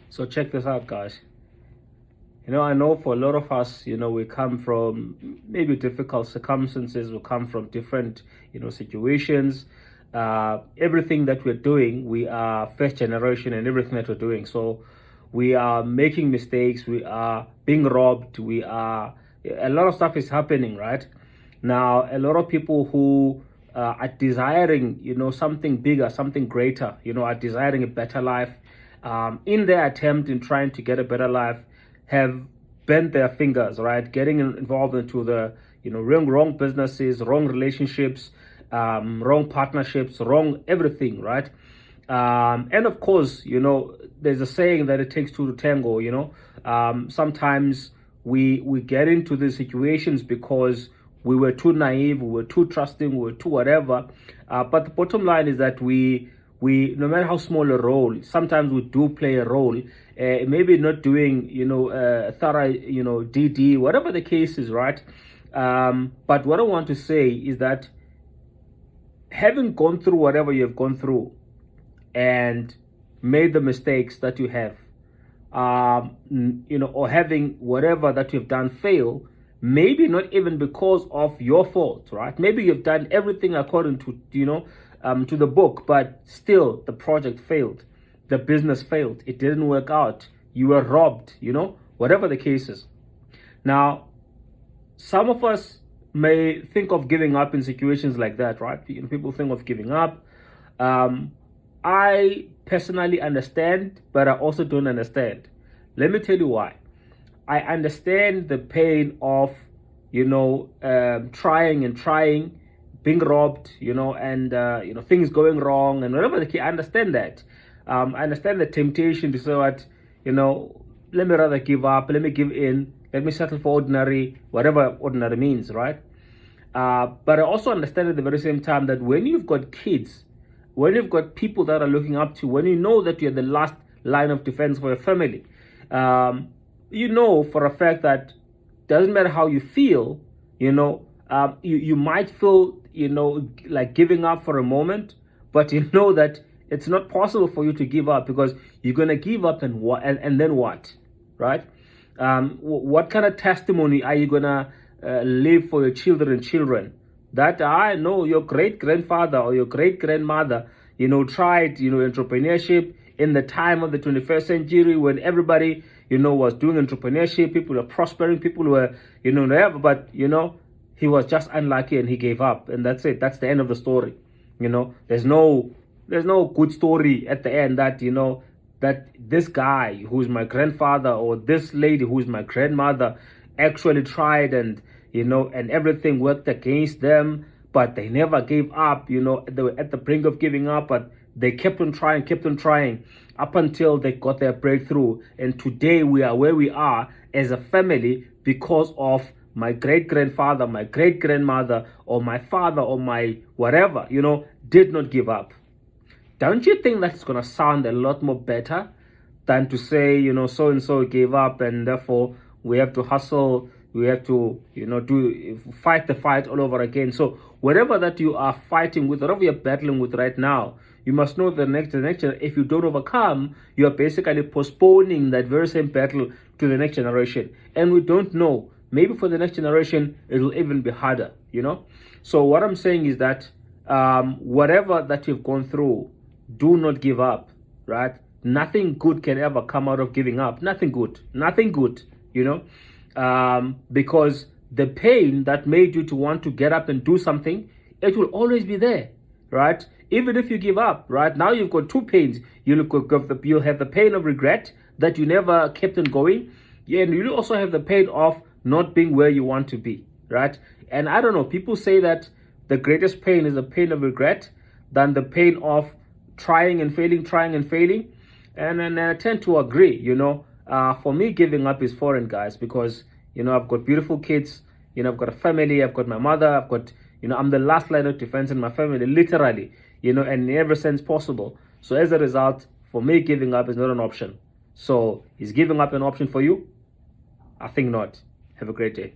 So check this out, guys. I know for a lot of us, we come from maybe difficult circumstances, we come from different, situations. Everything that we're doing, we are first generation and everything that we're doing. So we are making mistakes, we are being robbed, a lot of stuff is happening, right? Now, a lot of people who are desiring, something bigger, something greater, are desiring a better life. In their attempt in trying to get a better life, have bent their fingers, right? Getting involved into the, wrong businesses, wrong relationships, wrong partnerships, wrong everything, right? And of course, there's a saying that it takes two to tango. Sometimes we get into these situations because we were too naive, we were too trusting, we were too whatever. But the bottom line is that we no matter how small a role, sometimes we do play a role. Maybe not doing thorough DD, whatever the case is, right? But what I want to say is that having gone through whatever you've gone through and made the mistakes that you have, or having whatever that you've done fail, maybe not even because of your fault, right? Maybe you've done everything according to, to the book, but still the project failed, the business failed, it didn't work out, you were robbed, whatever the case is. Now, some of us may think of giving up in situations like that, right? People think of giving up. I personally understand, but I also don't understand. Let me tell you why. I understand the pain of, trying and trying, being robbed, and things going wrong and whatever the case. I understand that. I understand the temptation to say what, let me rather give up, let me give in, let me settle for ordinary, whatever ordinary means, right? But I also understand at the very same time that when you've got kids, when you've got people that are looking up to, when you know that you're the last line of defense for your family, you know for a fact that doesn't matter how you feel, you might feel, like giving up for a moment, but you know that it's not possible for you to give up because you're going to give up and then what, right? What kind of testimony are you going to leave for your children? That I know your great grandfather or your great grandmother, tried, entrepreneurship in the time of the 21st century when everybody, was doing entrepreneurship, people were prospering, people were, whatever, but, he was just unlucky and he gave up. And that's it. That's the end of the story. There's no good story at the end that, that this guy who's my grandfather or this lady who's my grandmother actually tried and, and everything worked against them, but they never gave up. They were at the brink of giving up, but they kept on trying up until they got their breakthrough. And today we are where we are as a family because of my great-grandfather, my great-grandmother, or my father, or my whatever, did not give up. Don't you think that's going to sound a lot more better than to say, so-and-so gave up and therefore we have to hustle, we have to, fight the fight all over again. So whatever that you are fighting with, whatever you're battling with right now, you must know the next generation, if you don't overcome, you're basically postponing that very same battle to the next generation. And we don't know. Maybe for the next generation, it will even be harder, So what I'm saying is that whatever that you've gone through, do not give up, right? Nothing good can ever come out of giving up. Nothing good, because the pain that made you to want to get up and do something, it will always be there, right? Even if you give up, right? Now you've got two pains. You'll have the pain of regret that you never kept on going, and you'll also have the pain of not being where you want to be, right? And I don't know, people say that the greatest pain is the pain of regret than the pain of trying and failing. And I tend to agree, for me, giving up is foreign, guys, because, I've got beautiful kids, I've got a family, I've got my mother, I've got, I'm the last line of defense in my family, literally, and in every sense possible. So as a result, for me, giving up is not an option. So is giving up an option for you? I think not. Have a great day.